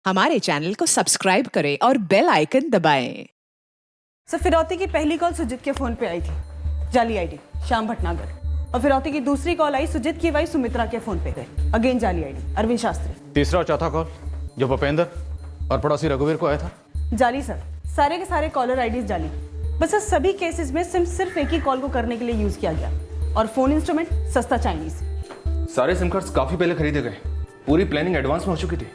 हमारे चैनल को सब्सक्राइब करें और बेल आइकन दबाएं। सर, फिरौती की पहली कॉल सुजीत के फोन पे आई थी, जाली आईडी श्याम भटनागर। और फिरौती की दूसरी कॉल आई सुजीत की वाइफ सुमित्रा के फोन पे, अगेन जाली आईडी अरविंद शास्त्री। तीसरा और चौथा कॉल जो भूपेंद्र और पड़ोसी रघुवीर को आया था, जाली सर, सारे के सारे कॉलर आईडीज जाली। बस सर सभी केसेस में सिर्फ एक ही कॉल को करने के लिए यूज किया गया और फोन इंस्ट्रूमेंट सस्ता चाइनीज। सारे सिम कार्ड्स काफी पहले खरीदे गए, पूरी प्लानिंग एडवांस में हो चुकी थी।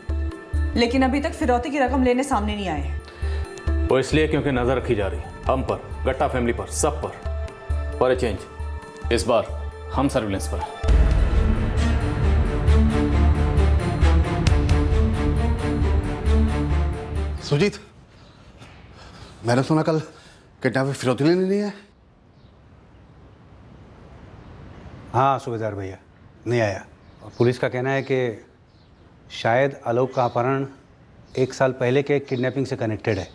लेकिन अभी तक फिरौती की रकम लेने सामने नहीं आए। वो इसलिए क्योंकि नजर रखी जा रही है हम पर, गट्टा फैमिली पर, सब पर। फॉर ए चेंज इस बार हम सर्विलेंस पर। सुजीत, मैंने सुना कल किडनैपर फिरौती लेने नहीं है। हाँ सूबेदार भैया, नहीं आया। और पुलिस का कहना है कि शायद आलोक का अपहरण 1 साल पहले के किडनैपिंग से कनेक्टेड है,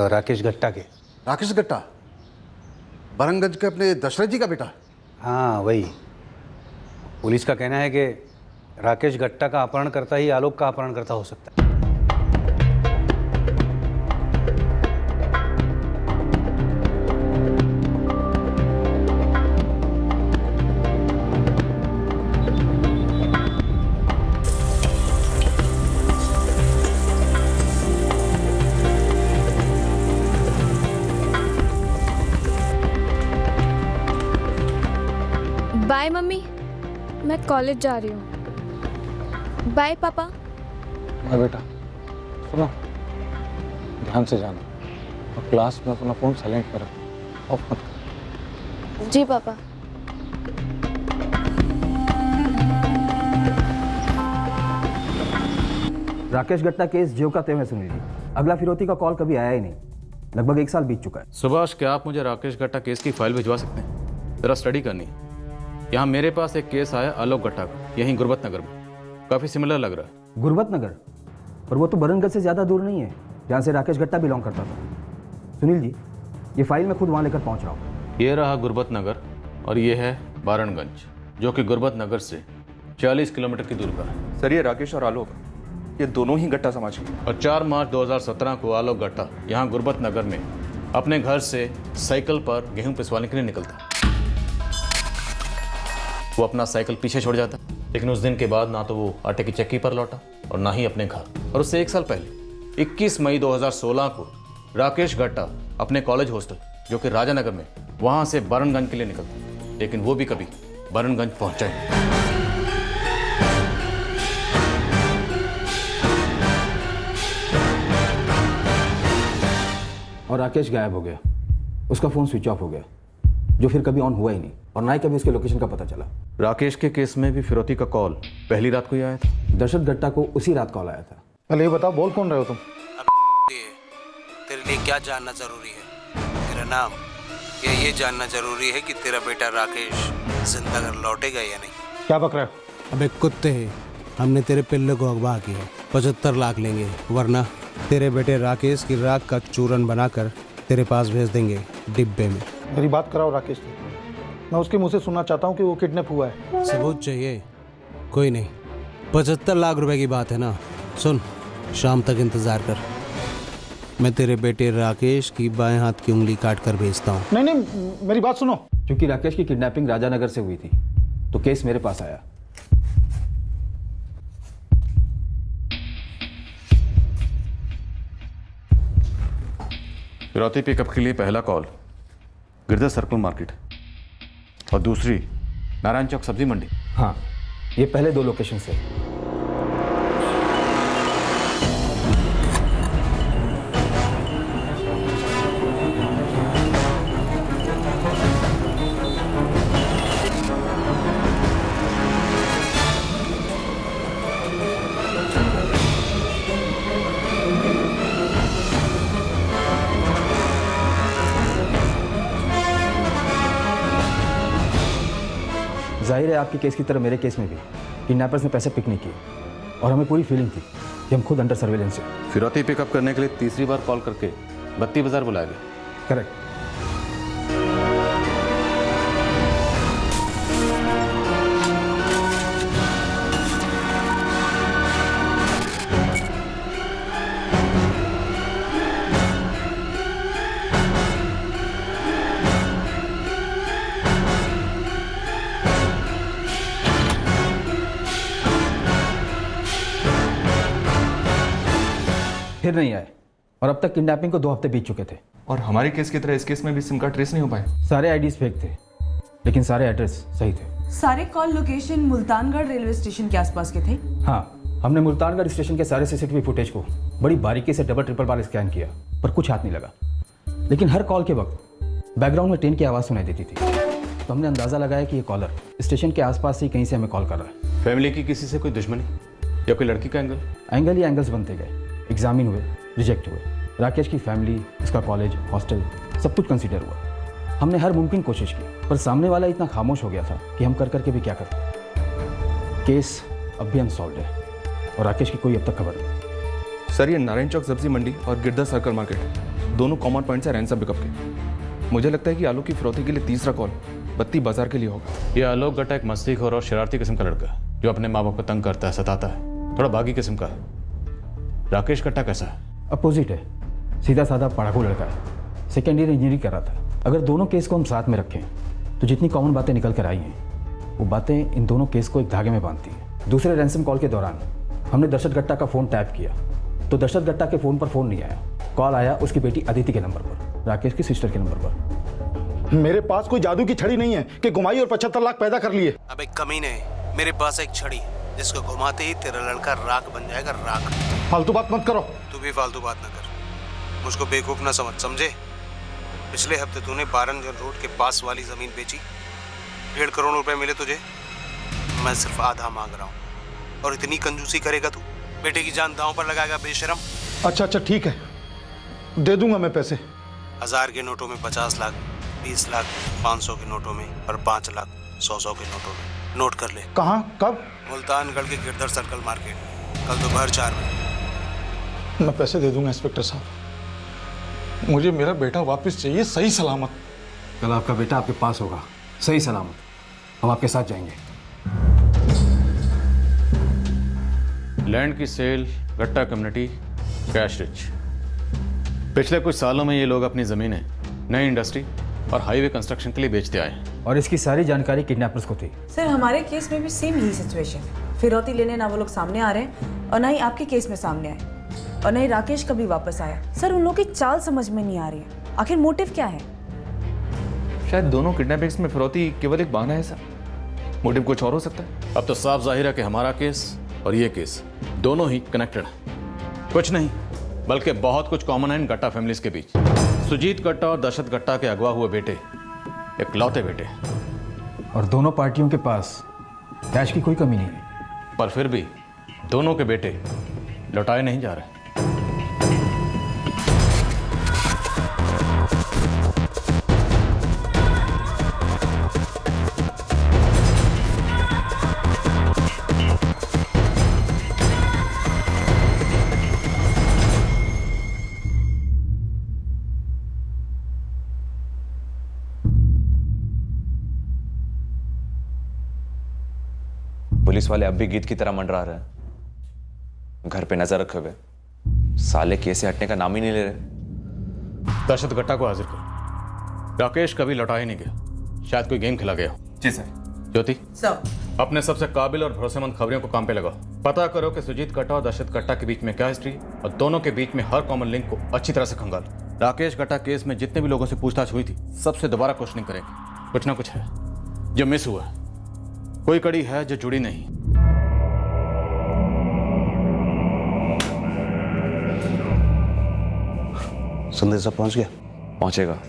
राकेश गट्टा के। राकेश गट्टा, बरंगंज के अपने दशरथ जी का बेटा? हाँ वही। पुलिस का कहना है कि राकेश गट्टा का अपहरण करता ही आलोक का अपहरण करता हो सकता है। बाय मम्मी, मैं कॉलेज जा रही हूँ। बाय पापा। हाँ बेटा, सुनो, ध्यान से जाना और क्लास में अपना फ़ोन साइलेंट पर रखो, ऑफ मत करो। जी पापा। राकेश गट्टा केस ज्यों का त्यों है सुनील जी। अगला फिरौती का कॉल कभी आया ही नहीं। लगभग 1 साल बीत चुका है। सुभाष, क्या आप मुझे राकेश गट्टा केस की फाइल भिजवा सकते हैं? जरा स्टडी करनी है। यहाँ मेरे पास एक केस आया आलोक गट्टा का, यहीं गुरबत नगर में। काफ़ी सिमिलर लग रहा है। गुरबत नगर? पर वो तो बरनगढ़ से ज़्यादा दूर नहीं है जहाँ से राकेश गट्टा बिलोंग करता था। सुनील जी, ये फाइल मैं खुद वहाँ लेकर पहुँच रहा हूँ। ये रहा गुरबत नगर और ये है बारणगंज, जो कि गुरबत नगर से 40 किलोमीटर की दूरी पर है। सर, ये राकेश और आलोक, ये दोनों ही गट्टा समाज के। और 4 मार्च 2017 को आलोक गट्टा यहाँ गुरबत नगर में अपने घर से साइकिल पर गेहूं पिसवाने के लिए निकलता है। वो अपना साइकिल पीछे छोड़ जाता, लेकिन उस दिन के बाद ना तो वो आटे की चक्की पर लौटा और ना ही अपने घर। और उससे 1 साल पहले 21 मई 2016 को राकेश गट्टा अपने कॉलेज हॉस्टल, जो कि राजानगर में, वहाँ से बरनगंज के लिए निकलता, लेकिन वो भी कभी बरनगंज पहुँचा नहीं। और राकेश गायब हो गया। उसका फ़ोन स्विच ऑफ हो गया, जो फिर कभी ऑन हुआ ही नहीं, और ना ही कभी उसके लोकेशन का पता चला। राकेश के केस में भी फिरौती का कॉल पहली रात को ही आया था। दशरथ गट्टा को उसी रात कॉल आया था। पहले ये बताओ, बोल कौन रहे हो तुम? तेरे लिए क्या जानना जरूरी है? तेरा नाम या ये जानना जरूरी है कि तेरा बेटा राकेश जिंदा घर लौटेगा या नहीं? क्या बक रहे हो? अबे कुत्ते, हमने तेरे पिल्ले को अगवा किया, 75 लाख लेंगे, वरना तेरे बेटे राकेश की राख का चूरन बनाकर तेरे पास भेज देंगे डिब्बे में। मेरी बात कराओ राकेश से, मैं उसके मुंह से सुनना चाहता हूँ कि वो किडनैप हुआ है। सबूत चाहिए? कोई नहीं, 75 लाख रुपए की बात है ना। सुन, शाम तक इंतजार कर, मैं तेरे बेटे राकेश की बाएं हाथ की उंगली काट कर भेजता हूँ। नहीं नहीं, मेरी बात सुनो। क्योंकि राकेश की किडनैपिंग राजानगर से हुई थी, तो केस मेरे पास आया। फिरौती पिकअप के लिए पहला कॉल गिरधर सर्कल मार्केट और दूसरी नारायण चौक सब्जी मंडी। हाँ, ये पहले 2 लोकेशन से। जाहिर है आपके केस की तरह मेरे केस में भी किडनैपर्स ने पैसे पिक नहीं किए, और हमें पूरी फीलिंग थी कि हम खुद अंडर सर्वेलेंस हैं। फिरौती पिकअप करने के लिए तीसरी बार कॉल करके बत्ती बाजार बुलाया गया। करेक्ट। फिर नहीं आए और अब तक किडनैपिंग को 2 हफ्ते बीत चुके थे। और हमारे केस की तरह इस केस में भी सिम कार्ड ट्रेस नहीं हो पाए। सारे आईडीज फेक थे लेकिन सारे एड्रेस सही थे। सारे call location Multangarh railway station के आसपास के थे। हाँ, हमने मुल्तानगढ़ स्टेशन के सारे सीसीटीवी फुटेज को बड़ी बारीकी से डबल ट्रिपल बार स्कैन किया पर कुछ हाथ नहीं लगा। लेकिन हर कॉल के वक्त बैकग्राउंड में ट्रेन की आवाज़ सुनाई देती थी, तो हमने अंदाज़ा लगाया कि ये कॉलर स्टेशन के आसपास से ही कहीं से हमें कॉल कर रहा है। फैमिली की किसी से कोई दुश्मनी या कोई लड़की का एंगल ही एंगल्स बनते गए, एग्जामिन हुए, रिजेक्ट हुए। राकेश की फैमिली, उसका कॉलेज, हॉस्टल सब कुछ कंसीडर हुआ। हमने हर मुमकिन कोशिश की पर सामने वाला इतना खामोश हो गया था कि हम कर करके भी क्या करते। केस अब भी अनसॉल्व है और राकेश की कोई अब तक खबर नहीं। सर, ये नारायण चौक सब्जी मंडी और गिरधा सर्कल मार्केट दोनों कॉमन पॉइंट्स है रैंसम पिकअप के। मुझे लगता है कि आलोक की फिरौती के लिए तीसरा कॉल बत्ती बाजार के लिए होगा। ये आलोक गट्टा एक मस्तीखोर और शरारती किस्म का लड़का है जो अपने माँ बाप को तंग करता है, सताता है, थोड़ा बागी किस्म का है। राकेश गट्टा कैसा है? अपोजिट है, सीधा साधा पढ़ाकू लड़का है, सेकेंड ईयर इंजीनियरिंग कर रहा था। अगर दोनों केस को हम साथ में रखें तो जितनी कॉमन बातें निकल कर आई हैं वो बातें इन दोनों केस को एक धागे में बांधती हैं। दूसरे रैंसम कॉल के दौरान हमने दर्शत गट्टा का फ़ोन टैप किया तो दर्शत गट्टा के फ़ोन पर फ़ोन नहीं आया। कॉल आया उसकी बेटी अदिति के नंबर पर, राकेश की सिस्टर के नंबर पर। मेरे पास कोई जादू की छड़ी नहीं है कि घुमाई और 75 लाख पैदा कर लिए। अबे कमीने, मेरे पास एक छड़ी जिसको घुमाते ही तेरा लड़का राख बन जाएगा, राख। फालतू बात मत करो। तू भी फालतू बात ना कर, मुझको बेवकूफ ना समझ, समझे? पिछले हफ्ते तूने बारंजन रोड के पास वाली जमीन बेची, 1.5 करोड़ रुपए मिले तुझे। मैं सिर्फ आधा मांग रहा हूँ और इतनी कंजूसी करेगा तू? बेटे की जान दांव पर लगाएगा बेशरम। अच्छा ठीक है, दे दूंगा मैं पैसे। 1000 के नोटों में 50 लाख, 20 लाख 500 के नोटों में और 5 लाख 100 के नोटों में। नोट कर ले। कहाँ, कब? मुल्तानगढ़ के गिरधर सर्कल मार्केट, कल दोपहर 4 बजे। मैं पैसे दे दूंगा इंस्पेक्टर साहब, मुझे मेरा बेटा वापस चाहिए, सही सलामत। कल आपका बेटा आपके पास होगा, सही सलामत। हम आपके साथ जाएंगे। लैंड की सेल, गट्टा कम्युनिटी, कैश रिच। पिछले कुछ सालों में ये लोग अपनी ज़मीनें नई इंडस्ट्री और हाईवे कंस्ट्रक्शन के लिए बेचते आए हैं। और इसकी सारी जानकारी किडनैपर्स को थी। सर, हमारे केस में भी सेम यही सिचुएशन है। फिरौती लेने ना वो लोग सामने आ रहे हैं और ना ही आपके केस में सामने आए और ना ही राकेश कभी वापस आया। सर, उन लोगों की चाल समझ में नहीं आ रही है। आखिर मोटिव क्या है? शायद दोनों किडनैपिंग्स में फिरौती केवल एक बहाना है सर, मोटिव कुछ और हो सकता है। अब तो साफ जाहिर है कि हमारा केस और ये केस दोनों ही कनेक्टेड हैं। कुछ नहीं बल्कि बहुत कुछ कॉमन है इन गट्टा फैमिलीज के बीच। सुजीत गट्टा और दशरथ गट्टा के अगवा हुए बेटे इकलौते बेटे, और दोनों पार्टियों के पास कैश की कोई कमी नहीं है। पर फिर भी दोनों के बेटे लौटाए नहीं जा रहे। पुलिस वाले अब भी गीत की तरह मंडरा रहे हैं, घर पे नजर रखे हुए, साले केस से हटने का नाम ही नहीं ले रहे। दशरथ गट्टा को हाजिर करो। राकेश कभी लौटा ही नहीं गया, शायद कोई गेम खेला गया हो। जी सर। ज्योति, सर, अपने सबसे काबिल और भरोसेमंद खबरियों को काम पे लगाओ। पता करो कि सुजीत गट्टा और दशरथ गट्टा के बीच में क्या हिस्ट्री और दोनों के बीच में हर कॉमन लिंक को अच्छी तरह से खंगालो। राकेश गट्टा केस में जितने भी लोगों से पूछताछ हुई थी सबसे दोबारा क्वेश्चनिंग करेंगे। कुछ ना कुछ है जो मिस हुआ, कोई कड़ी है जो जुड़ी नहीं। संदेशा पहुंच गया? पहुंचेगा,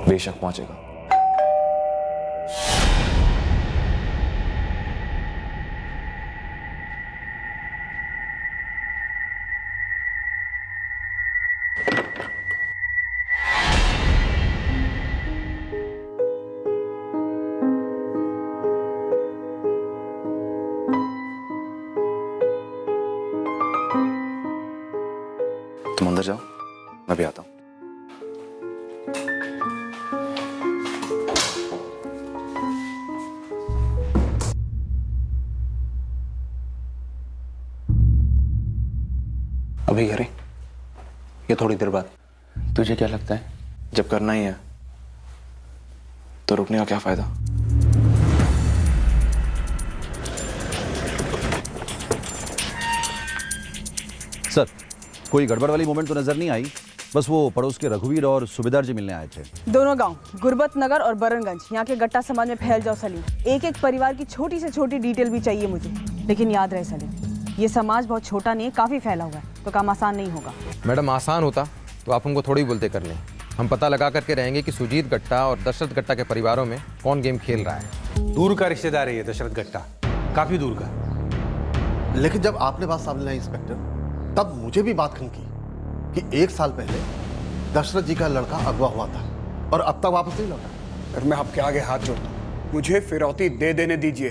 बेशक पहुंचेगा। तुम अंदर जाओ, मैं भी आता हूं। अभी करें या थोड़ी देर बाद? तुझे क्या लगता है, जब करना ही है तो रुकने का क्या फायदा? सर, कोई गड़बड़ वाली मोमेंट तो नजर नहीं आई, बस वो पड़ोस के रघुवीर और सूबेदार जी मिलने आए थे। दोनों गांव गुरबत नगर और बरनगंज यहाँ के गट्टा समाज में फैल जाओ सलीम। एक एक परिवार की छोटी से छोटी डिटेल भी चाहिए मुझे, लेकिन याद रहे सलीम, ये समाज बहुत छोटा नहीं है, काफ़ी फैला हुआ है, तो काम आसान नहीं होगा। मैडम आसान होता तो आप हमको थोड़ी बोलते कर लें। हम पता लगा करके रहेंगे कि सुजीत गट्टा और दशरथ गट्टा के परिवारों में कौन गेम खेल रहा है। दूर का रिश्तेदार है ये दशरथ गट्टा, काफ़ी दूर का। लेकिन जब आपने बात सामने लाई इंस्पेक्टर, तब मुझे भी बात खंकी कि 1 साल पहले दशरथ जी का लड़का अगवा हुआ था और अब तक वापस नहीं लौटा। सर मैं आपके आगे हाथ जोड़ता हूँ, मुझे फिरौती दे देने दीजिए।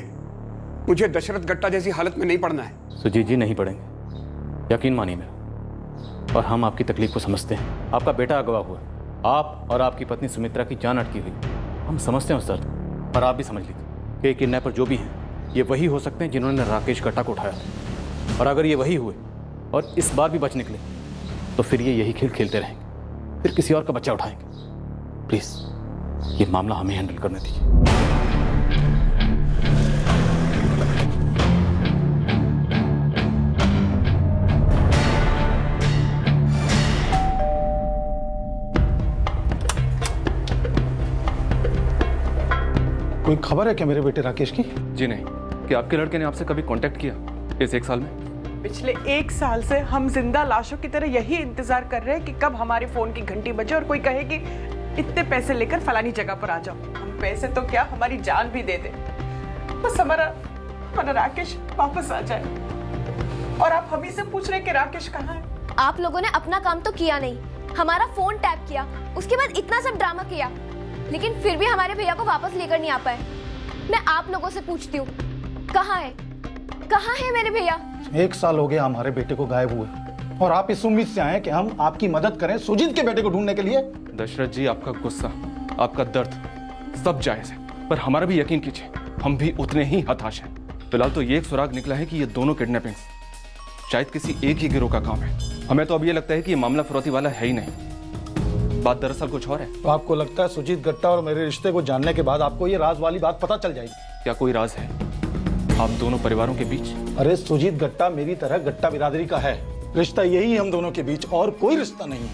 मुझे दशरथ गट्टा जैसी हालत में नहीं पड़ना है। सुजीत जी नहीं पड़ेंगे, यकीन मानिए मेरा, और हम आपकी तकलीफ को समझते हैं। आपका बेटा अगवा हुआ, आप और आपकी पत्नी सुमित्रा की जान अटकी हुई, हम समझते हैं उस दर्द, पर आप भी समझ लीजिए कि किडनैपर जो भी हैं ये वही हो सकते हैं जिन्होंने राकेश गट्टा को उठाया, और अगर ये वही हुए और इस बार भी बच निकले तो फिर ये यही खेल खेलते रहेंगे, फिर किसी और का बच्चा उठाएंगे। प्लीज़ ये मामला हमें हैंडल करने दीजिए। कोई खबर है क्या मेरे बेटे राकेश की? जी नहीं। क्या आपके लड़के ने आपसे कभी कांटेक्ट किया इस 1 साल में? पिछले 1 साल से हम जिंदा लाशों की तरह यही इंतजार कर रहे हैं कि कब हमारे फोन की घंटी बजे और कोई कहे कि इतने पैसे लेकर फलानी जगह पर आ जाओ। हम पैसे तो क्या, हमारी जान भी दे दे, बस हमारा राकेश वापस आ जाए। और आप हम ही से पूछ रहे हैं कि राकेश कहाँ है? आप लोगों ने अपना काम तो किया नहीं, हमारा फोन टैप किया, उसके बाद इतना सब ड्रामा किया, लेकिन फिर भी हमारे भैया को वापस लेकर नहीं आ पाए। मैं आप लोगों से पूछती हूँ, कहाँ है मेरे भैया? 1 साल हो गया हमारे बेटे को गायब हुए, और आप इस उम्मीद से आए कि हम आपकी मदद करें सुजीत के बेटे को ढूंढने के लिए? दशरथ जी, आपका गुस्सा, आपका दर्द सब जायज है, पर हमारा भी यकीन कीजिए, हम भी उतने ही हताश हैं। फिलहाल तो ये एक सुराग निकला है कि ये दोनों किडनैपिंग्स शायद किसी एक ही गिरोह का काम है। हमें तो अब ये लगता है कि ये मामला फिरौती वाला है ही नहीं, बात दरअसल कुछ और है। तो आपको लगता है सुजीत गट्टा और मेरे रिश्ते को जानने के बाद आपको ये राज वाली बात पता चल जाएगी? क्या कोई राज है आप दोनों परिवारों के बीच? अरे सुजीत गट्टा मेरी तरह गट्टा बिरादरी का है, रिश्ता यही है हम दोनों के बीच, और कोई रिश्ता नहीं।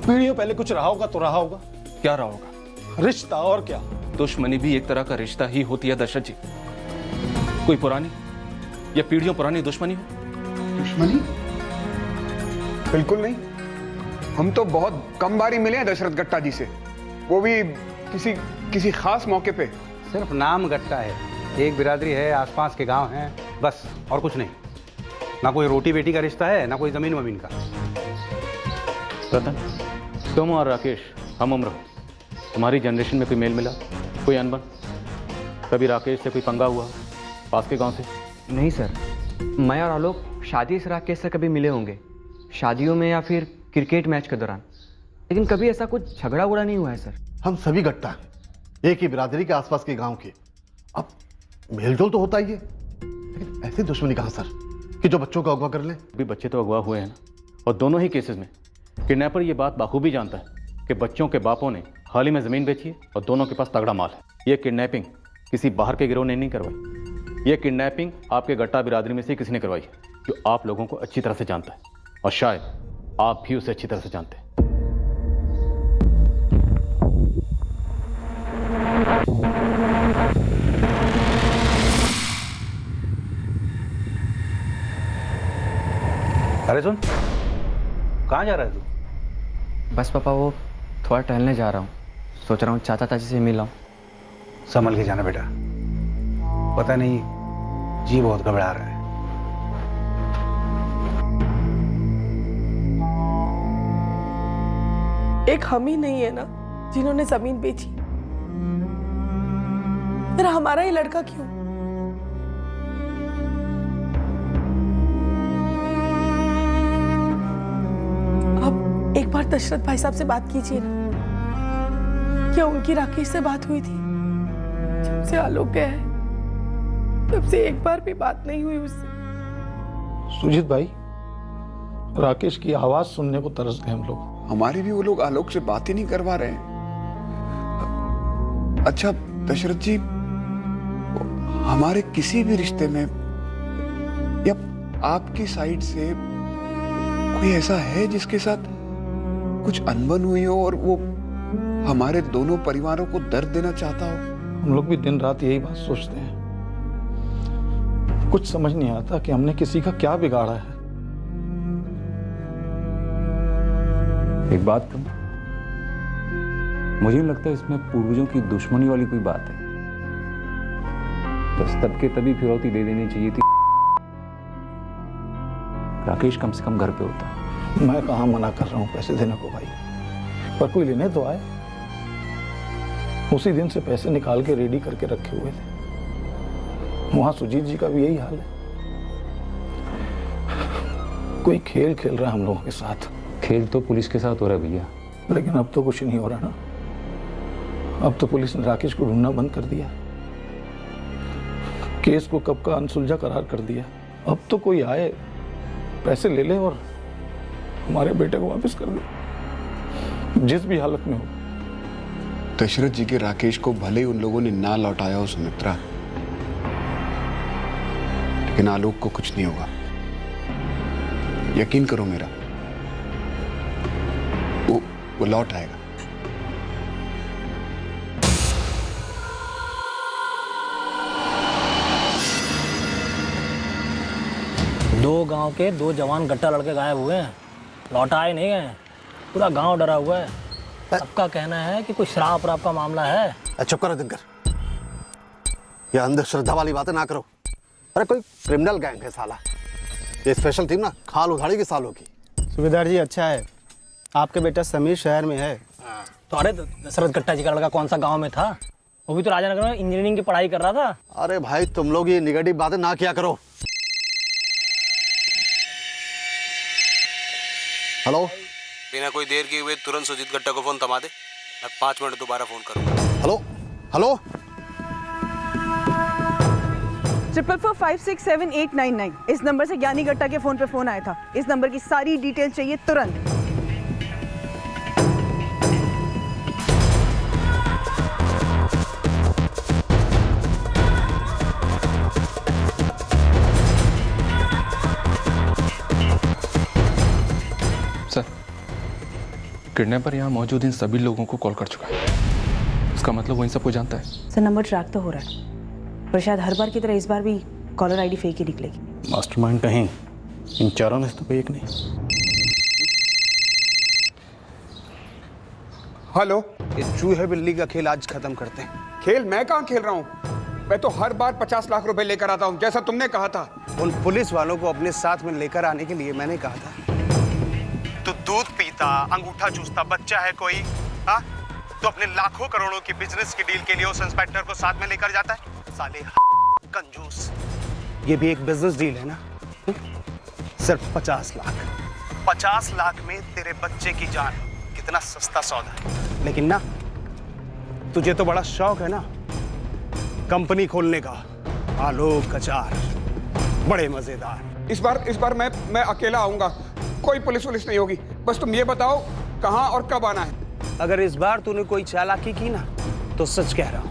पीढ़ियों पहले कुछ रहा होगा तो रहा होगा। क्या रहा होगा? रिश्ता, और क्या। दुश्मनी भी एक तरह का रिश्ता ही होती है दशरथ जी। कोई पुरानी या पीढ़ियों पुरानी दुश्मनी हो? दुश्मनी? बिल्कुल नहीं। हम तो बहुत कम बारी मिले हैं दशरथ गट्टा जी से, वो भी किसी खास मौके पे। सिर्फ नाम गट्टा है, एक बिरादरी है, आसपास के गांव हैं, बस, और कुछ नहीं। ना कोई रोटी बेटी का रिश्ता है, ना कोई जमीन वमीन का। रतन, तुम और राकेश हम उम्र हो, तुम्हारी जनरेशन में कोई मेल मिला, कोई अनबन? कभी राकेश से कोई पंगा हुआ पास के गांव से? नहीं सर, मैं और आलोक शादी से राकेश से कभी मिले होंगे, शादियों में या फिर क्रिकेट मैच के दौरान, लेकिन कभी ऐसा कुछ झगड़ा उगड़ा नहीं हुआ है सर। हम सभी गट्टा हैं, एक ही बिरादरी के आसपास के गांव के, अब मेलजोल तो होता ही है, लेकिन ऐसी दुश्मनी कहाँ सर कि जो बच्चों को अगवा कर ले? भी बच्चे तो अगवा हुए हैं ना, और दोनों ही केसेस में किडनैपर ये बात बाखूबी जानता है कि बच्चों के बापों ने हाल ही में ज़मीन बेची है और दोनों के पास तगड़ा माल है। ये किडनैपिंग किसी बाहर के गिरोह ने नहीं करवाई, ये किडनैपिंग आपके गट्टा बिरादरी में से किसी ने करवाई है, जो आप लोगों को अच्छी तरह से जानता है, और शायद आप भी उसे अच्छी तरह से जानते हैं। अरे सुन, कहाँ जा रहा है तू? बस पापा, वो थोड़ा टहलने जा रहा हूँ, सोच रहा हूँ चाचा चाची से मिल आऊँ। संभल के जाना बेटा, पता नहीं जी बहुत घबरा रहा है। एक हम ही नहीं है ना जिन्होंने जमीन बेची, फिर हमारा ही लड़का क्यों? अब एक बार दशरथ भाई साहब से बात कीजिए ना। क्या उनकी राकेश से बात हुई थी? जब से आलोक गया है तब से एक बार भी बात नहीं हुई उससे। सुजीत भाई, राकेश की आवाज सुनने को तरस गए हम लोग। हमारी भी वो लोग आलोक से बात ही नहीं करवा रहे हैं। अच्छा दशरथ जी, हमारे किसी भी रिश्ते में या आपकी साइड से कोई ऐसा है जिसके साथ कुछ अनबन हुई हो और वो हमारे दोनों परिवारों को दर्द देना चाहता हो? हम लोग भी दिन रात यही बात सोचते हैं। कुछ समझ नहीं आता कि हमने किसी का क्या बिगाड़ा है। एक बात कहूं, मुझे नहीं लगता इसमें पूर्वजों की दुश्मनी वाली कोई बात है। बस तब के तभी फिरौती दे देनी चाहिए थी। राकेश कम से कम घर पे होता। मैं कहाँ मना कर रहा हूँ पैसे देने को भाई, पर कोई लेने तो आए। उसी दिन से पैसे निकाल के रेडी करके रखे हुए थे। वहां सुजीत जी का भी यही हाल है। कोई खेल खेल रहा है हम लोगों के साथ। खेल तो पुलिस के साथ हो रहा है भैया। लेकिन अब तो कुछ नहीं हो रहा ना। अब तो पुलिस ने राकेश को ढूंढना बंद कर दिया, केस को कब का अनसुलझा करार कर दिया। अब तो कोई आए, पैसे ले ले और हमारे बेटे को वापस कर दे, जिस भी हालत में हो। दशरथ जी के राकेश को भले ही उन लोगों ने ना लौटाया हो सुमित्रा, लेकिन आलोक को कुछ नहीं होगा। यकीन करो मेरा, वो लौट आएगा। दो गांव के दो जवान गट्टा लड़के गायब हुए हैं, लौटाए नहीं गए। पूरा गांव डरा हुआ है। सबका कहना है कि कोई शराब वराब का मामला है। चुप करो दिनकर, ये अंधश्रद्धा वाली बातें ना करो। अरे कोई क्रिमिनल गैंग है साला। ये स्पेशल टीम ना खाल उधाड़ी की सालों की। सूबेदार जी अच्छा है, आपके बेटा समीर शहर में है। तो अरे दशरथ गट्टा जी का लड़का कौन सा गांव में था? वो भी तो राजानगर में इंजीनियरिंग की पढ़ाई कर रहा था। अरे भाई तुम लोग ये निगेटिव बातें ना किया करो। हेलो, बिना कोई देर किए हुए तुरंत सुजीत गट्टा को फोन थमा दे। मैं 5 मिनट दोबारा फोन करूंगा। हेलो हेलो 444567899 इस नंबर से ज्ञानी गट्टा के फोन पे फोन आया था। इस नंबर की सारी डिटेल चाहिए तुरंत। सर, किडनैपर यहाँ मौजूद इन सभी लोगों को कॉल कर चुका है। इसका मतलब वो इन सबको जानता है। सर नंबर ट्रैक तो हो रहा है, पर शायद हर बार की तरह इस बार भी कॉलर आईडी फेक ही निकलेगी। मास्टरमाइंड कहीं इन चारों में से तो कोई एक नहीं। हेलो, ये चूहे बिल्ली का खेल आज खत्म करते हैं। खेल मैं कहाँ खेल रहा हूँ? मैं तो हर बार 50 लाख रुपए लेकर आता हूँ, जैसा तुमने कहा था। उन पुलिस वालों को अपने साथ में लेकर आने के लिए मैंने कहा था। तो दूध पीता, अंगूठा चूसता बच्चा है कोई? हाँ, तो अपने लाखों करोड़ों की बिजनेस की डील के लिए उस इंस्पेक्टर को साथ में लेकर जाता है। साले कंजूस। ये भी एक बिजनेस डील है ना? सिर्फ 50 लाख। 50 लाख में तेरे बच्चे की जान, कितना सस्ता सौदा है। लेकिन ना, तुझे तो बड़ा शौक है ना कंपनी खोलने का। आलोक अचार, बड़े मजेदार। इस बार मैं अकेला आऊंगा, कोई पुलिस वुलिस नहीं होगी। बस तुम ये बताओ कहाँ और कब आना है। अगर इस बार तूने कोई चालाकी की ना, तो सच कह रहा हूं,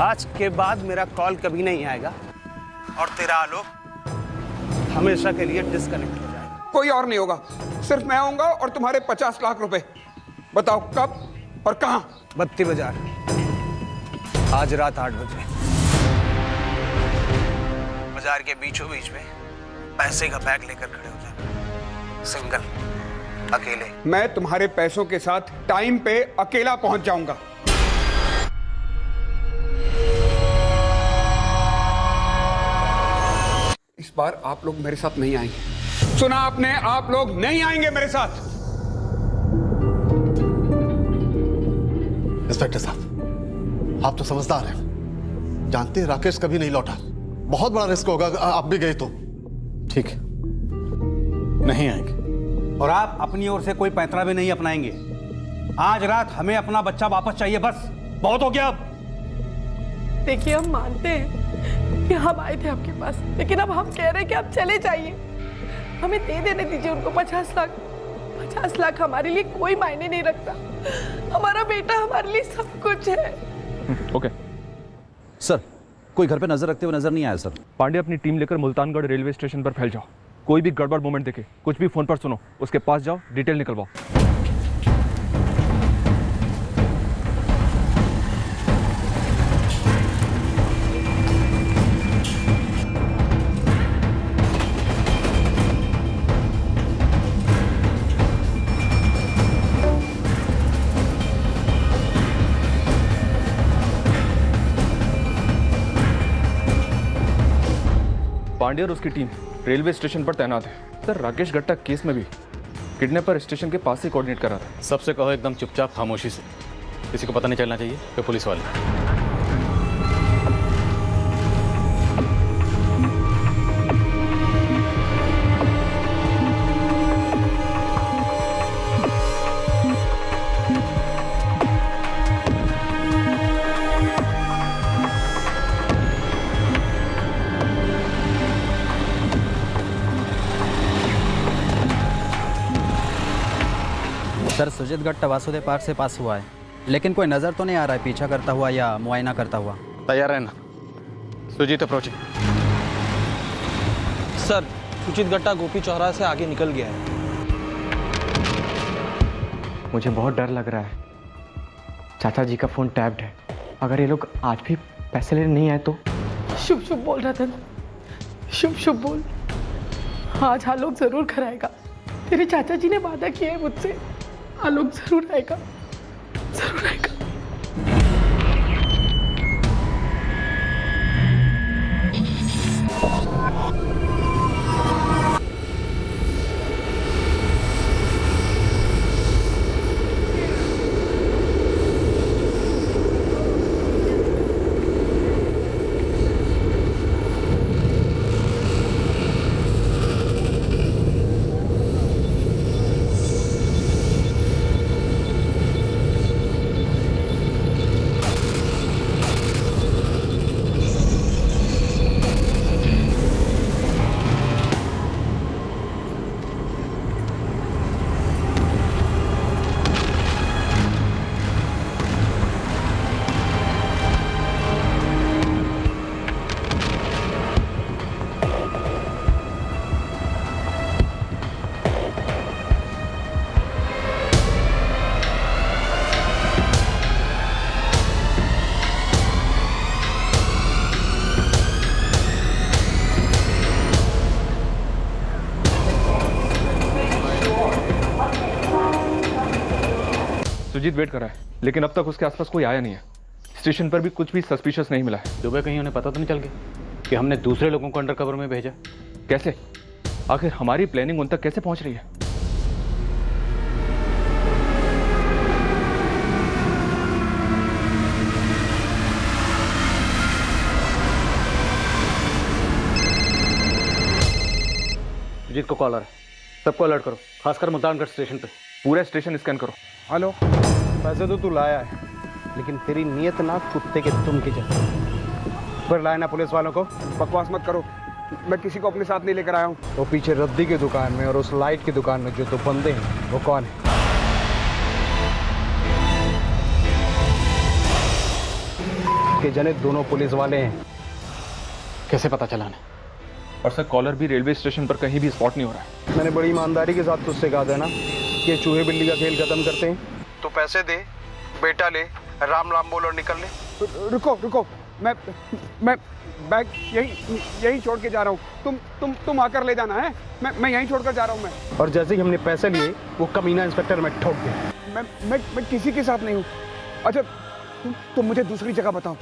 आज के बाद मेरा कॉल कभी नहीं आएगा और तेरा आलोक हमेशा के लिए डिस्कनेक्ट हो जाएगा। कोई और नहीं होगा, सिर्फ मैं आऊंगा और तुम्हारे 50 लाख रुपए। बताओ कब और कहाँ? बत्ती बाजार, आज रात 8 बजे। बाजार के बीचों बीच में पैसे का बैग लेकर खड़े हो जाना, सिंगल, अकेले। मैं तुम्हारे पैसों के साथ टाइम पे अकेला पहुंच जाऊंगा। इस बार आप लोग मेरे साथ नहीं आएंगे। सुना आपने? आप लोग नहीं आएंगे मेरे साथ। इंस्पेक्टर साहब, आप तो समझदार हैं, जानते हैं राकेश कभी नहीं लौटा। बहुत बड़ा रिस्क होगा आप भी गए तो। ठीक है, नहीं आएंगे। और आप अपनी ओर से कोई पैंतरा भी नहीं अपनाएंगे। आज रात हमें अपना बच्चा वापस चाहिए, बस। बहुत हो गया अब। देखिए, हम मानते हैं कि हम आए थे आपके पास, लेकिन अब हम कह रहे हैं कि आप चले जाइए। हमें दे देने दीजिए उनको 50 लाख। 50 लाख हमारे लिए कोई मायने नहीं रखता। हमारा बेटा हमारे लिए सब कुछ है। ओके सर, कोई घर पे नजर रखते हुए नजर नहीं आया सर। पांडे, अपनी टीम लेकर मुल्तानगढ़ रेलवे स्टेशन पर फैल जाओ। कोई भी गड़बड़ मोमेंट देखे, कुछ भी फोन पर सुनो, उसके पास जाओ, डिटेल निकलवाओ। पांडे और उसकी टीम रेलवे स्टेशन पर तैनात है। सर राकेश गट्टा केस में भी किडनैपर स्टेशन के पास से कोऑर्डिनेट कर रहा था। सबसे कहो एकदम चुपचाप खामोशी से, किसी को पता नहीं चलना चाहिए कि पुलिस वाले। सर सुजीत गट्टा वासुदेव पार्क से पास हुआ है, लेकिन कोई नज़र तो नहीं आ रहा है पीछा करता हुआ या मुआयना करता हुआ। तैयार रहना। सुजीत अप्रोच। सर सुजीत गट्टा गोपी चौराहे से आगे निकल गया है। मुझे बहुत डर लग रहा है। चाचा जी का फ़ोन टैप्ड है। अगर ये लोग आज भी पैसे लेने नहीं आए तो। शुभ शुभ बोल रतन, शुभ शुभ बोल। आज आलोक जरूर घर आएगा। तेरे चाचा जी ने वादा किया है मुझसे, आलोक जरूर आएगा, जरूर आएगा। सुजीत वेट कर रहा है, लेकिन अब तक उसके आसपास कोई आया नहीं है। स्टेशन पर भी कुछ भी सस्पिशियस नहीं मिला है। दुबई कहीं उन्हें पता तो नहीं चल गया कि हमने दूसरे लोगों को अंडर कवर में भेजा? कैसे? आखिर हमारी प्लानिंग उन तक कैसे पहुंच रही है? सुजीत को कॉलर है, सबको अलर्ट करो, खासकर मुल्तानगढ़ स्टेशन पे। पूरा स्टेशन स्कैन करो। हेलो, पैसे तो तू लाया है, लेकिन तेरी नीयत ना कुत्ते के तुम की जैसे। पर लाया ना पुलिस वालों को। बकवास मत करो, मैं किसी को अपने साथ नहीं लेकर आया हूँ। वो पीछे रद्दी की दुकान में और उस लाइट की दुकान में जो दो बंदे हैं, वो कौन है? के जने दोनों पुलिस वाले हैं। कैसे पता चला ने? और सर कॉलर भी रेलवे स्टेशन पर कहीं भी स्पॉट नहीं हो रहा है। मैंने बड़ी ईमानदारी के साथ तुझसे कहा था ना कि चूहे बिल्ली का खेल खत्म करते हैं। तो पैसे दे, बेटा ले, राम राम बोल और निकल ले। रुको रुको, मैं बैग यहीं छोड़ के जा रहा हूँ। तुम आकर ले जाना है। मैं यहीं छोड़कर जा रहा हूँ मैं। और जैसे ही हमने पैसे लिए, वो कमीना इंस्पेक्टर में ठोक गया। मैं किसी के साथ नहीं हूँ। अच्छा तुम मुझे दूसरी जगह बताओ,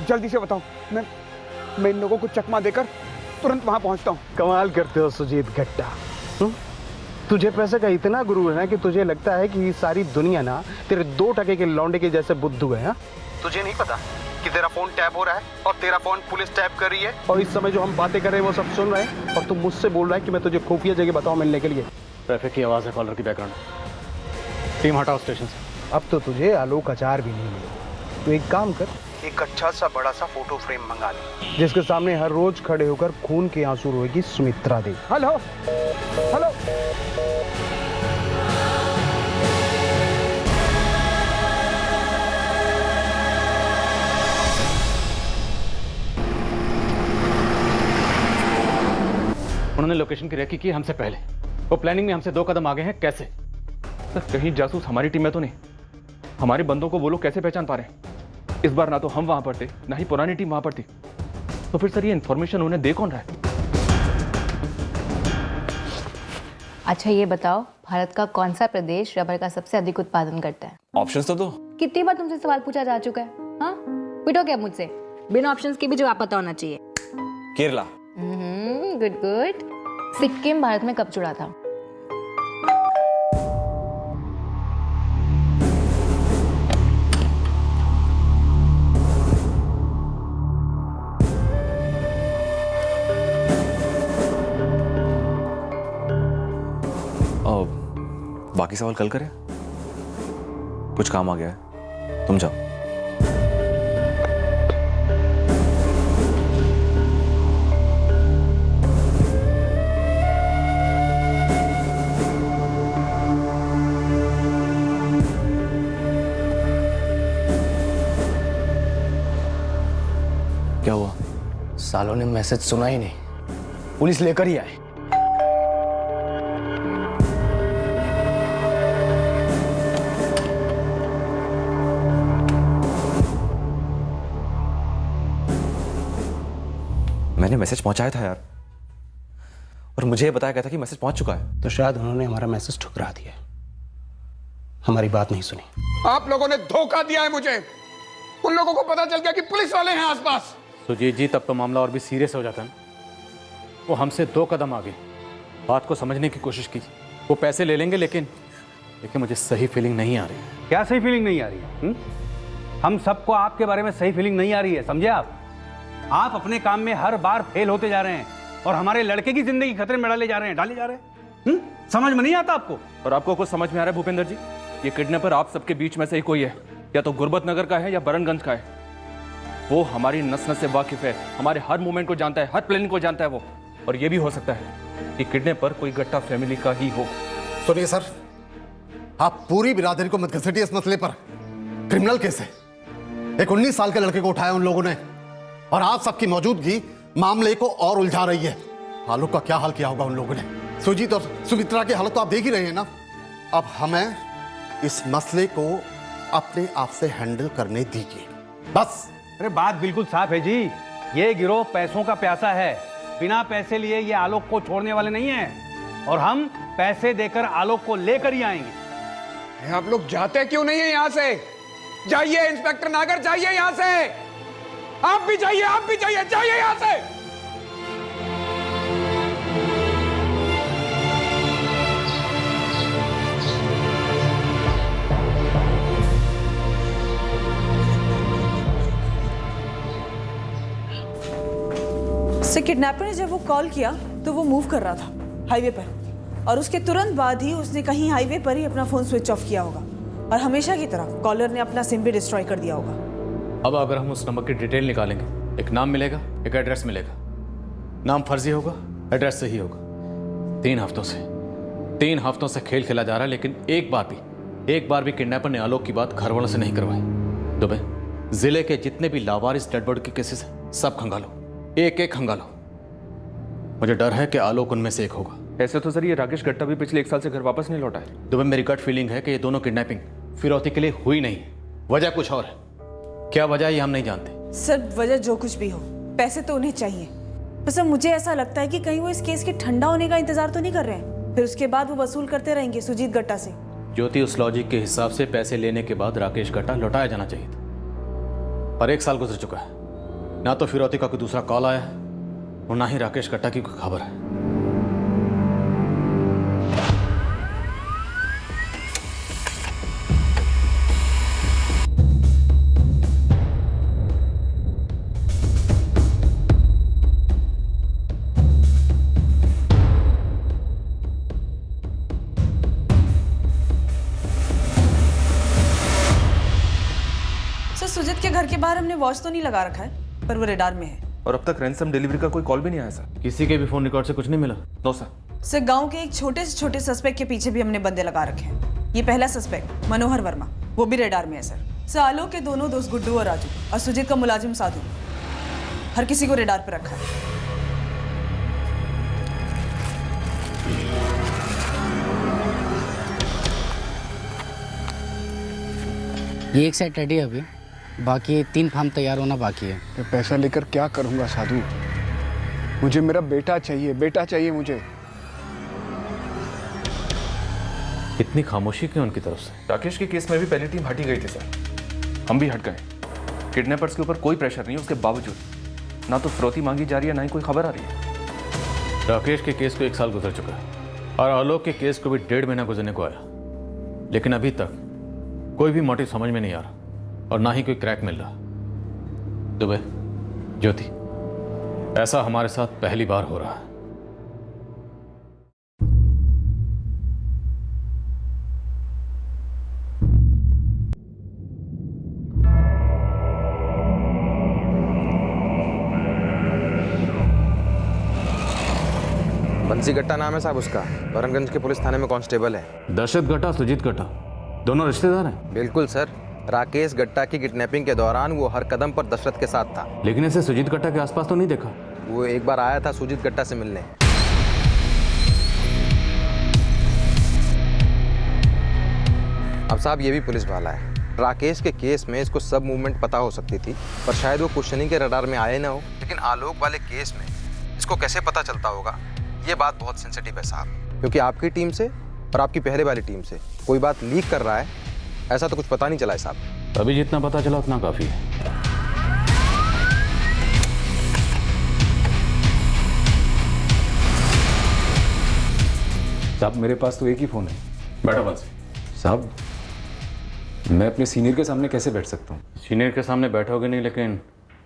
जल्दी से बताओ। मैं इन लोगों को चकमा देकर तुरंत वहां पहुंचता हूँ। कमाल करते हो सुजीत गट्टा। तुझे पैसे का इतना गुरूर है कि तुझे लगता है कि सारी दुनिया ना तेरे 2 टके के लौंडे के जैसे बुद्धू है। हा? तुझे नहीं पता कि तेरा फोन टैप हो रहा है और तेरा फोन पुलिस टैप कर रही है, और इस समय जो हम बातें कर रहे हैं वो सब सुन रहे हैं, और तुम मुझसे बोल रहा है कि मैं तुझे खुफिया जगह बताऊं मिलने के लिए। ट्रैफिक की आवाज़ है कॉलर की बैकग्राउंड। टीम हटाओ स्टेशन से। अब तो तुझे आलोक अचार भी नहीं मिले। तो एक काम कर, एक अच्छा सा बड़ा सा फोटो फ्रेम मंगा ले, जिसके सामने हर रोज खड़े होकर खून के आंसू रोएगी सुमित्रा देवी। हेलो हेलो, उन्होंने लोकेशन की रेकी की हमसे पहले। वो प्लानिंग में हमसे 2 कदम आगे हैं। कैसे? सर कहीं जासूस हमारी टीम में तो नहीं? हमारे बंदों को वो लोग कैसे पहचान पा रहे हैं? इस बार ना तो हम वहां पर थे, ना ही पुरानी टीम वहां पर थी। तो फिर सर ये इन्फॉर्मेशन उन्हें दे कौन रहा है? अच्छा ये बताओ, भारत का कौन सा प्रदेश रबर का सबसे अधिक उत्पादन करता है? ऑप्शंस तो दो। कितनी बार तुमसे सवाल पूछा जा चुका है? हाँ, पूछो क्या मुझसे? बिना ऑप्शंस के भी जवाब पता होना चाहिए। केरला। Good good. सिक्किम भारत में कब जुड़ा था? बाकी सवाल कल करें, कुछ काम आ गया है, तुम जाओ। क्या हुआ? सालों ने मैसेज सुना ही नहीं, पुलिस लेकर ही आए। मैंने मैसेज पहुंचाया था यार, और मुझे बताया गया था कि मैसेज पहुंच चुका है। तो शायद उन्होंने हमारा मैसेज ठुकरा दिया, हमारी बात नहीं सुनी। आप लोगों ने धोखा दिया है मुझे। उन लोगों को पता चल गया कि पुलिस वाले हैं आसपास। सुजीत जी, तब तो मामला और भी सीरियस हो जाता है। वो हमसे 2 कदम आगे। बात को समझने की कोशिश की। वो पैसे ले लेंगे, लेकिन मुझे सही फीलिंग नहीं आ रही। क्या सही फीलिंग नहीं आ रही है? हम सबको आपके बारे में सही फीलिंग नहीं आ रही है, समझे आप अपने काम में हर बार फेल होते जा रहे हैं और हमारे लड़के की जिंदगी खतरे में डाले जा रहे हैं। समझ में नहीं आता आपको? और आपको कुछ समझ में आ रहा है भूपेंद्र जी? ये किडनैपर आप सबके बीच में से ही कोई है, या तो गुरबत नगर का है या बरनगंज का है। वो हमारी नस नस से वाकिफ है, हमारे हर मूवमेंट को जानता है, हर प्लानिंग को जानता है वो। और ये भी हो सकता है कि किडनैपर कोई गट्टा फैमिली का ही हो। सुनिए सर, आप पूरी बिरादरी को मत घसीटिए इस मसले पर। क्रिमिनल केस है। एक 19 साल के लड़के को उठाया उन लोगों ने, और आप सबकी मौजूदगी मामले को और उलझा रही है। आलोक का क्या हाल किया होगा उन लोगों ने? सुजीत और सुमित्रा की हालत तो आप देख ही रहे हैं ना। अब हमें इस मसले को अपने आप से हैंडल करने दीजिए, बस। अरे बात बिल्कुल साफ है जी, ये गिरोह पैसों का प्यासा है। बिना पैसे लिए ये आलोक को छोड़ने वाले नहीं हैं, और हम पैसे देकर आलोक को लेकर ही आएंगे। आप लोग जाते क्यों नहीं है यहां से? जाइए इंस्पेक्टर नागर, जाइए यहां से। आप भी जाइए, जाइए यहां से। से किडनैपर ने जब वो कॉल किया तो वो मूव कर रहा था हाईवे पर, और उसके तुरंत बाद ही उसने कहीं हाईवे पर ही अपना फोन स्विच ऑफ किया होगा, और हमेशा की तरह कॉलर ने अपना सिम भी डिस्ट्रॉय कर दिया होगा। अब अगर हम उस नंबर की डिटेल निकालेंगे, एक नाम मिलेगा, एक एड्रेस मिलेगा। नाम फर्जी होगा, एड्रेस सही होगा। 3 हफ्तों से खेल खेला जा रहा है, लेकिन एक बार भी किडनैपर ने आलोक की बात घर वालों से नहीं करवाई। दुबे, जिले के जितने भी लावारिस डेड बॉडी के केसेस हैं, सब खंगालो, एक खंगालो। मुझे डर है कि आलोक उनमें से एक होगा। ऐसे तो सर ये राकेश गट्टा भी पिछले 1 साल से घर वापस नहीं लौटा है। दुबे, मेरी गट फीलिंग है कि ये दोनों किडनैपिंग फिरौती के लिए हुई नहीं, वजह कुछ और है। क्या वजह ये हम नहीं जानते। सर, वजह जो कुछ भी हो, पैसे तो उन्हें चाहिए। बस अब मुझे ऐसा लगता है कि कहीं वो इस केस के ठंडा होने का इंतजार तो नहीं कर रहे हैं, फिर उसके बाद वो वसूल करते रहेंगे सुजीत गट्टा से। ज्योति, उस लॉजिक के हिसाब से पैसे लेने के बाद राकेश गट्टा लौटाया जाना चाहिए था, पर 1 साल गुजर चुका है। ना तो फिरौती का कोई दूसरा कॉल आया है, और ना ही राकेश गट्टा की कोई खबर है। सुजीत के घर के बाहर हमने वॉच तो नहीं लगा रखा है, पर वो रेडार में है। और अब तक रैंसम डिलीवरी का कोई कॉल भी नहीं आया सर। किसी के भी फोन रिकॉर्ड से कुछ नहीं मिला? No sir. सर, गांव के एक छोटे से छोटे सस्पेक्ट के पीछे भी हमने बंदे लगा रखे हैं। ये पहला सस्पेक्ट मनोहर वर्मा, वो भी रेडार में है सर। आलोक के दोनों दोस्त गुड्डू और राजू, और सुजीत का मुलाजिम साधु, हर किसी को रेडार पर रखा है। ये एक सेट रेडी है अभी, बाकी 3 फार्म तैयार होना बाकी है। ये पैसा लेकर क्या करूंगा साधु? मुझे मेरा बेटा चाहिए मुझे। इतनी खामोशी क्यों उनकी तरफ से? राकेश के केस में भी पहली टीम हटी गई थी सर, हम भी हट गए। किडनैपर्स के ऊपर कोई प्रेशर नहीं, उसके बावजूद ना तो फिरौती मांगी जा रही है, ना ही कोई खबर आ रही है। राकेश के केस को 1 साल गुजर चुका है और आलोक के केस को भी 1.5 महीना गुजरने को आया, लेकिन अभी तक कोई भी मोटिव समझ में नहीं आ रहा और ना ही कोई क्रैक मिल रहा। दुबे, ज्योति, ऐसा हमारे साथ पहली बार हो रहा है। बंसी गट्टा नाम है साहब उसका, बरनगंज के पुलिस थाने में कांस्टेबल है। दशरथ गट्टा, सुजीत गट्टा, दोनों रिश्तेदार हैं? बिल्कुल सर, राकेश गट्टा की किडनैपिंग के दौरान वो हर कदम पर दशरथ के साथ था। लेकिन इसे सुजीत गट्टा के आसपास तो नहीं देखा। वो एक बार आया था सुजीत गट्टा से मिलने। अब साहब ये भी पुलिस वाला है। राकेश के केस में इसको सब मूवमेंट पता हो सकती थी, पर शायद वो क्वेश्चनिंग के रडार में आए ना हो। लेकिन आलोक वाले केस में इसको कैसे पता चलता होगा, ये बात बहुत सेंसिटिव है साहब, क्योंकि आपकी टीम से और आपकी पहले वाली टीम से कोई बात लीक कर रहा है, ऐसा तो कुछ पता नहीं चला है साहब। अभी जितना पता चला उतना काफी है। साहब मेरे पास तो एक ही फ़ोन है। बैठो बंसी। साहब मैं अपने सीनियर के सामने कैसे बैठ सकता हूँ? सीनियर के सामने बैठोगे नहीं, लेकिन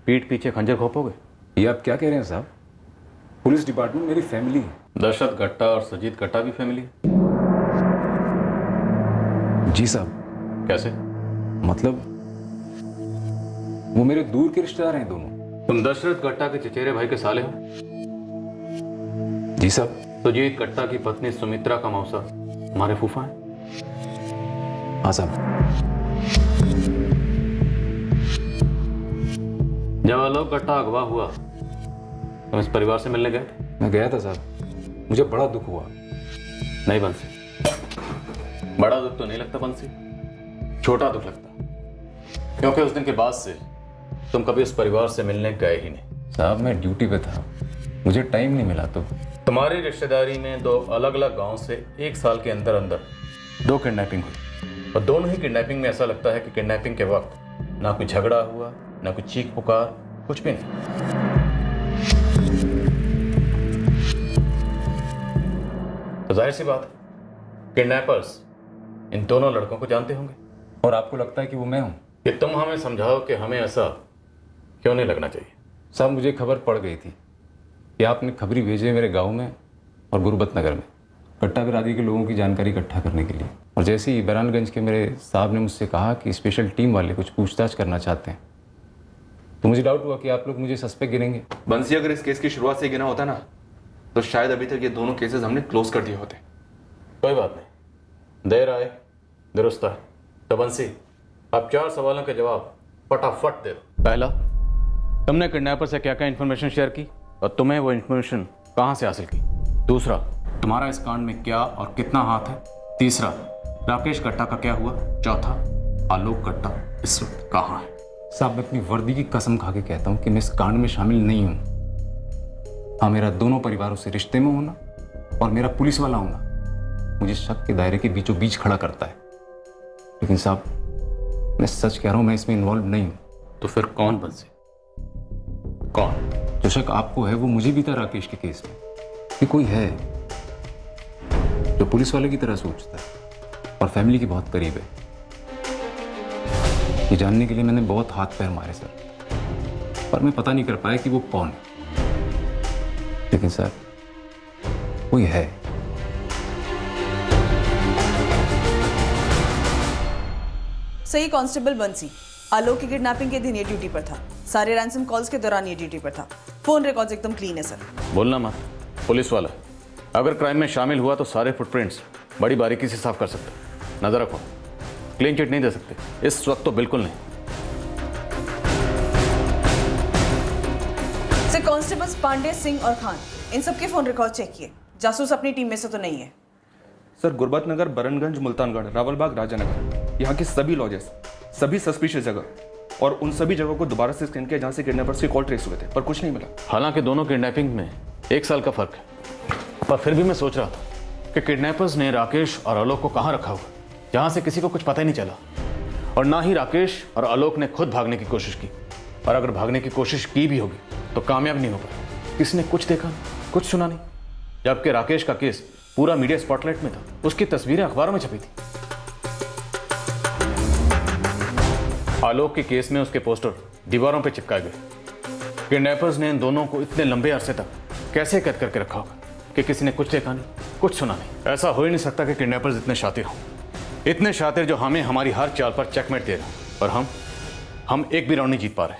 पीठ पीछे खंजर घोंपोगे। ये आप क्या कह रहे हैं साहब? पुलिस डिपार्टमेंट मेरी फैमिली है। दशरथ गट्टा और सुजीत गट्टा भी फैमिली है? जी साहब। कैसे? मतलब वो मेरे दूर के रिश्तेदार हैं दोनों। तुम दशरथ गट्टा के चचेरे भाई के साले हो? जी साहब। सुजीत गट्टा की पत्नी सुमित्रा का मौसा हमारे फूफा हैं? हाँ साहब। जब आलोक गट्टा अगवा हुआ तुम इस परिवार से मिलने गए थे? मैं गया था साहब, मुझे बड़ा दुख हुआ। नहीं बंसी, बड़ा दुख तो नहीं लगता बंसी, छोटा दुख लगता, क्योंकि उस दिन के बाद से तुम कभी उस परिवार से मिलने गए ही नहीं। साहब मैं ड्यूटी पे था, मुझे टाइम नहीं मिला। तो तुम्हारी रिश्तेदारी में 2 अलग-अलग गांव से 1 साल के अंदर अंदर 2 किडनैपिंग हुई, और दोनों ही किडनैपिंग में ऐसा लगता है कि किडनैपिंग के वक्त ना कोई झगड़ा हुआ, ना कोई चीख पुकार, कुछ भी नहीं। तो जाहिर सी बात, किडनैपर्स इन दोनों लड़कों को जानते होंगे। और आपको लगता है कि वो मैं हूं? कि तुम हमें समझाओ कि हमें ऐसा क्यों नहीं लगना चाहिए। साहब मुझे खबर पड़ गई थी कि आपने खबरी भेजे मेरे गांव में और गुरबत नगर में गट्टा बिरादरी के लोगों की जानकारी इकट्ठा करने के लिए। और जैसे ही बरनगंज के मेरे साहब ने मुझसे कहा कि स्पेशल टीम वाले कुछ पूछताछ करना चाहते हैं, तो मुझे डाउट हुआ कि आप लोग मुझे सस्पेक्ट गिनेंगे। बंसी, अगर इस केस की शुरुआत से गिना होता ना, तो शायद अभी तक ये दोनों केसेस हमने क्लोज कर दिए होते। कोई बात नहीं, देर आए दुरुस्त है। तो बंसी, अब 4 सवालों के जवाब फटाफट दे दो। पहला, तुमने किडनैपर से क्या क्या इन्फॉर्मेशन शेयर की और तुम्हें वो इन्फॉर्मेशन कहां से हासिल की? दूसरा, तुम्हारा इस कांड में क्या और कितना हाथ है? तीसरा, राकेश गट्टा का क्या हुआ? चौथा, आलोक गट्टा इस वक्त कहाँ है? साहब मैं अपनी वर्दी की कसम खा के कहता हूँ कि मैं इस कांड में शामिल नहीं हूँ। हाँ, मेरा दोनों परिवारों से रिश्ते में होना और मेरा पुलिस वाला होना मुझे शक के दायरे के बीचों बीच खड़ा करता है। लेकिन साहब मैं सच कह रहा हूँ, मैं इसमें इन्वॉल्व नहीं हूँ। तो फिर कौन बंसी? कौन? जो शक आपको है वो मुझे भी था राकेश के केस में, कि कोई है जो पुलिस वाले की तरह सोचता है और फैमिली के बहुत करीब है। ये जानने के लिए मैंने बहुत हाथ पैर मारे सर, पर मैं पता नहीं कर पाया कि वो कौन है। लेकिन सर कोई है। सही कांस्टेबल बंसी, आलोक की किडनैपिंग के दिन ये ड्यूटी पर था। सारे रैंसम कॉल्स के दौरान ये ड्यूटी पर था। फोन रिकॉर्ड्स एकदम क्लीन है सर। बोलना मत, पुलिस वाला। अगर क्राइम में शामिल हुआ तो सारे फुटप्रिंट्स बड़ी बारीकी से साफ कर सकते। नजर रखो, क्लीन चिट नहीं दे सकते इस वक्त तो बिल्कुल नहीं। सर कांस्टेबल्स पांडे, सिंह और खान, इन सबके फोन रिकॉर्ड चेक किए। जासूस अपनी टीम में से तो नहीं है। सर गुरबत नगर, बरनगंज, मुल्तानगढ़, रावलबाग, राजानगर, यहाँ के सभी लॉजेस सभी सस्पिशियस जगह और उन सभी जगहों को दोबारा से स्कैन किया जहां से किडनैपर्स के कॉल ट्रेस हुए थे, पर कुछ नहीं मिला। हालांकि दोनों किडनैपिंग में 1 साल का फर्क है, पर फिर भी मैं सोच रहा था कि किडनैपर्स ने राकेश और आलोक को कहां रखा हुआ जहां से किसी को कुछ पता ही नहीं चला, और ना ही राकेश और आलोक ने खुद भागने की कोशिश की, और अगर भागने की कोशिश की भी होगी तो कामयाब नहीं हो पाई। किसी ने कुछ देखा नहीं, कुछ सुना नहीं, जबकि राकेश का केस पूरा मीडिया स्पॉटलाइट में था, उसकी तस्वीरें अखबारों में छपी थी। आलोक के केस में उसके पोस्टर दीवारों पर चिपकाए गए। किडनैपर्स ने इन दोनों को इतने लंबे अरसे तक कैसे कैद करके रखा होगा कि किसी ने कुछ देखा नहीं, कुछ सुना नहीं। ऐसा हो ही नहीं सकता कि किडनैपर्स इतने शातिर हों, इतने शातिर जो हमें हमारी हर चाल पर चेकमेट दे रहे हैं, और हम एक भी राउंड नहीं जीत पा रहे।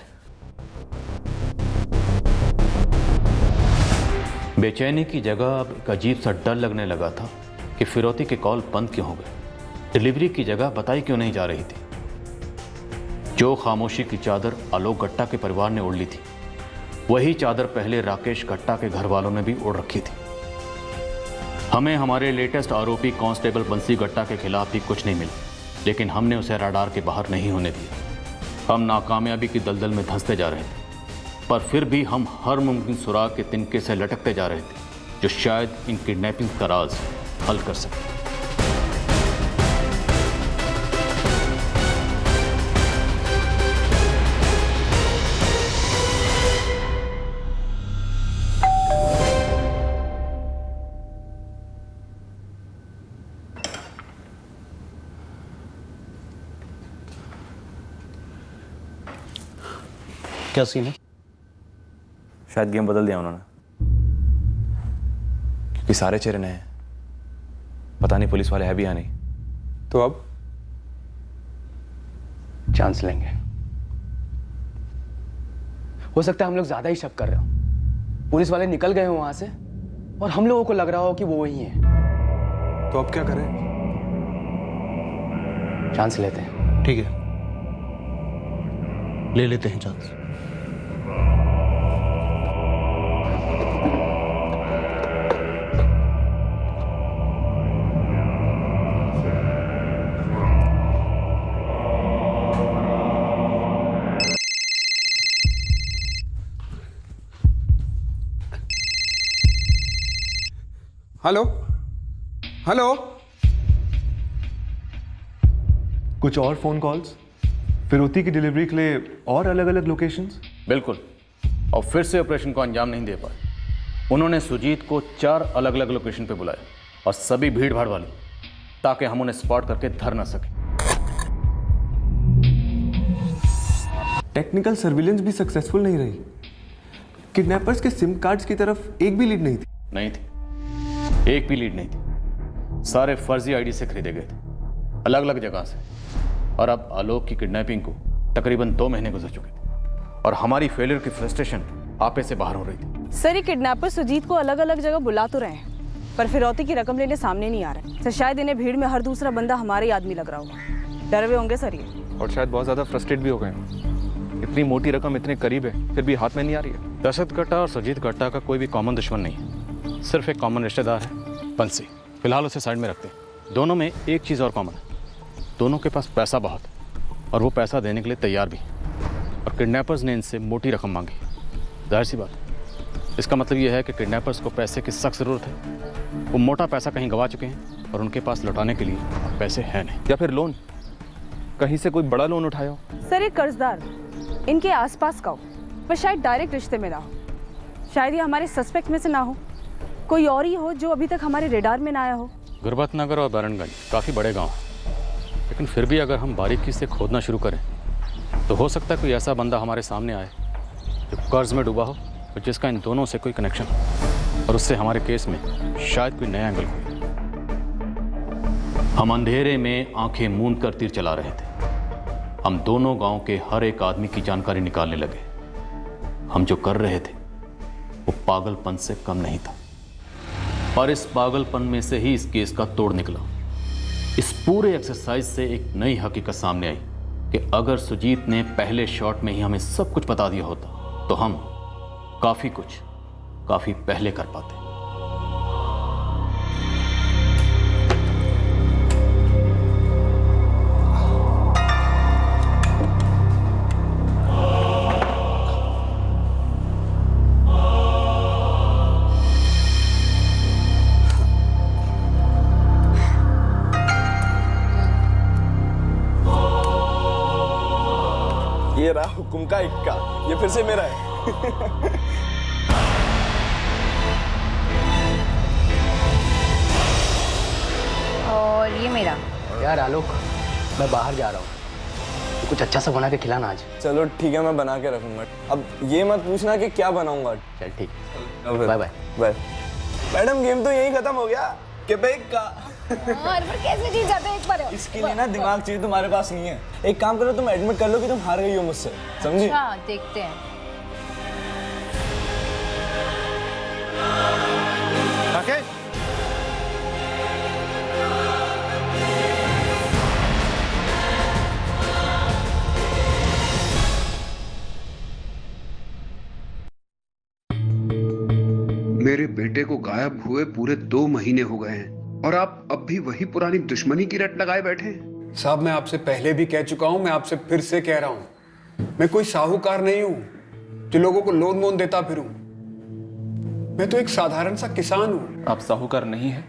बेचैनी की जगह अब एक अजीब सा डर लगने लगा था कि फिरौती के कॉल बंद क्यों हो गए, डिलीवरी की जगह बताई क्यों नहीं जा रही थी। जो खामोशी की चादर आलोक गट्टा के परिवार ने ओढ़ ली थी, वही चादर पहले राकेश गट्टा के घर वालों ने भी ओढ़ रखी थी। हमें हमारे लेटेस्ट आरोपी कांस्टेबल बंसी गट्टा के खिलाफ भी कुछ नहीं मिला, लेकिन हमने उसे रडार के बाहर नहीं होने दिया। हम नाकामयाबी की दलदल में धंसते जा रहे थे, पर फिर भी हम हर मुमकिन सुराग के तिनके से लटकते जा रहे थे, जो शायद इन किडनैपिंग का राज हल कर सके। क्या सीन है? शायद गेम बदल दिया उन्होंने, क्योंकि सारे चेहरे नए हैं। पता नहीं पुलिस वाले है भी या नहीं। तो अब चांस लेंगे। हो सकता है हम लोग ज्यादा ही शक कर रहे हो, पुलिस वाले निकल गए हो वहां से और हम लोगों को लग रहा हो कि वो वही है। तो अब क्या करें? चांस लेते हैं। ठीक है, ले लेते हैं चांस। हेलो हेलो, कुछ और फोन कॉल्स फिरौती की डिलीवरी के लिए और अलग अलग लोकेशंस? बिल्कुल, और फिर से ऑपरेशन को अंजाम नहीं दे पाए। उन्होंने सुजीत को 4 अलग अलग लोकेशन पे बुलाया, और सभी भीड़ भाड़ वाली, ताकि हम उन्हें स्पॉट करके धर ना सकें। टेक्निकल सर्विलेंस भी सक्सेसफुल नहीं रही। किडनैपर्स के सिम कार्ड्स की तरफ एक भी लीड नहीं थी। नहीं थी, एक भी लीड नहीं थी। सारे फर्जी आईडी से खरीदे गए थे, अलग अलग जगह से। और अब आलोक की किडनैपिंग को तकरीबन 2 महीने गुजर चुके थे, और हमारी फेलियर की फ्रस्ट्रेशन आपे से बाहर हो रही थी। सर, ये किडनैपर सुजीत को अलग अलग जगह बुला तो रहे हैं, पर फिरौती की रकम लेने सामने नहीं आ रहे। सर, शायद इन्हें भीड़ में हर दूसरा बंदा हमारे ही आदमी लग रहा होगा। डरे हुए होंगे सर ये, और शायद बहुत ज्यादा फ्रस्ट्रेट भी हो गए। इतनी मोटी रकम इतने करीब है, फिर भी हाथ में नहीं आ रही है। दशरथ गट्टा और सुजीत गट्टा का कोई भी कॉमन दुश्मन नहीं है, सिर्फ एक कॉमन रिश्तेदार है, बंसी। फिलहाल उसे साइड में रखते हैं। दोनों में एक चीज़ और कॉमन है, दोनों के पास पैसा बहुत है, और वो पैसा देने के लिए तैयार भी। और किडनैपर्स ने इनसे मोटी रकम मांगी। जाहिर सी बात है, इसका मतलब ये है कि किडनैपर्स को पैसे की सख्त ज़रूरत है। वो मोटा पैसा कहीं गंवा चुके हैं, और उनके पास लौटाने के लिए पैसे हैं नहीं। या फिर लोन, कहीं से कोई बड़ा लोन उठाया हो। सर, एक कर्जदार इनके आसपास का हो, पर शायद डायरेक्ट रिश्ते में ना हो। शायद ये हमारे सस्पेक्ट में से ना हो, कोई और ही हो जो अभी तक हमारे रेडार में ना आया हो। गुरबत नगर और बैरनगंज काफ़ी बड़े गांव हैं, लेकिन फिर भी अगर हम बारीकी से खोदना शुरू करें तो हो सकता है कोई ऐसा बंदा हमारे सामने आए जो कर्ज में डूबा हो, और जिसका इन दोनों से कोई कनेक्शन हो, और उससे हमारे केस में शायद कोई नया एंगल हो। हम अंधेरे में आंखें मूंद कर तीर चला रहे थे। हम दोनों गांव के हर एक आदमी की जानकारी निकालने लगे। हम जो कर रहे थे वो पागलपन से कम नहीं था, और इस पागलपन में से ही इस केस का तोड़ निकला। इस पूरे एक्सरसाइज से एक नई हकीकत सामने आई कि अगर सुजीत ने पहले शॉट में ही हमें सब कुछ बता दिया होता तो हम काफ़ी पहले कर पाते। हुक्म का इक्का, ये फिर से मेरा है। और ये मेरा। यार आलोक, मैं बाहर जा रहा हूँ, तो कुछ अच्छा सा बना के खिलाना आज। चलो ठीक है, मैं बना के रखूंगा। अब ये मत पूछना कि क्या बनाऊंगा। चल ठीक, bye bye. Bye. Madam game तो यही खत्म हो गया कि बेक का। कैसे जीत जाते एक बार? इसके लिए ना दिमाग चाहिए, तुम्हारे पास नहीं है। एक काम करो, तुम एडमिट कर लो कि तुम हार गई हो मुझसे, समझी? अच्छा, देखते हैं। राकेश, मेरे बेटे को गायब हुए पूरे 2 महीने हो गए हैं और आप अब भी वही पुरानी दुश्मनी की रट लगाए बैठे हैं। साहब, मैं आपसे पहले भी कह चुका हूं, मैं आपसे फिर से कह रहा हूं, मैं कोई साहूकार नहीं हूं जो लोगों को लोन मोन देता फिरूं। मैं तो एक साधारण सा किसान हूं। आप साहूकार नहीं है,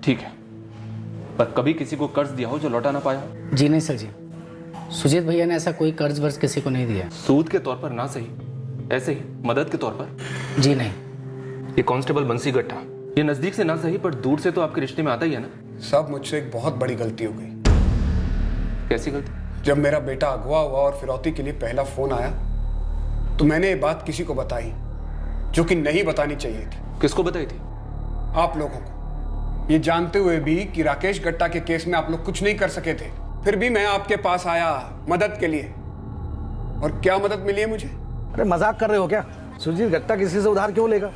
ठीक है, पर कभी किसी को कर्ज दिया हो जो लौटा ना पाया? जी नहीं सर जी, सुजीत भैया ने ऐसा कोई कर्ज वर्ज किसी को नहीं दिया। सूद के तौर पर ना सही, ऐसे ही मदद के तौर पर? जी नहीं। ये कांस्टेबल बंसी गट्टा, ये नजदीक से ना सही पर दूर से तो आपके रिश्ते में आता ही है ना? साहब, मुझसे एक बहुत बड़ी गलती हो गई। कैसी गलती? जब मेरा बेटा अगवा हुआ और फिरौती के लिए पहला फोन आया तो मैंने ये बात किसी को बताई जो कि नहीं बतानी चाहिए थी। किसको बताई थी? आप लोगों को, ये जानते हुए भी कि राकेश गट्टा के केस में आप लोग कुछ नहीं कर सके थे, फिर भी मैं आपके पास आया मदद के लिए। और क्या मदद मिली है मुझे? अरे मजाक कर रहे हो क्या? सुजीत गट्टा किसी से उधार क्यों लेगा?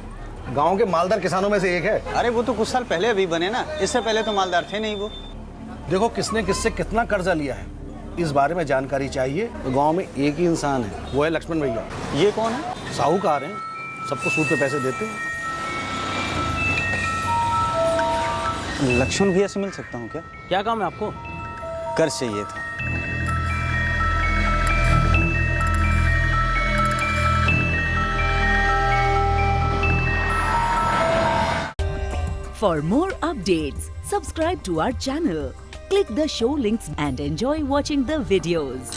गांव के मालदार किसानों में से एक है। अरे वो तो कुछ साल पहले अभी बने ना, इससे पहले तो मालदार थे नहीं वो। देखो किसने किससे कितना कर्जा लिया है, इस बारे में जानकारी चाहिए तो गांव में एक ही इंसान है, वो है लक्ष्मण भैया। ये कौन है? साहूकार हैं, सबको सूद पे पैसे देते हैं। लक्ष्मण भैया से मिल सकता हूँ क्या? क्या काम है आपको? कर्ज चाहिए था। For more updates, subscribe to our channel, click the show links and enjoy watching the videos.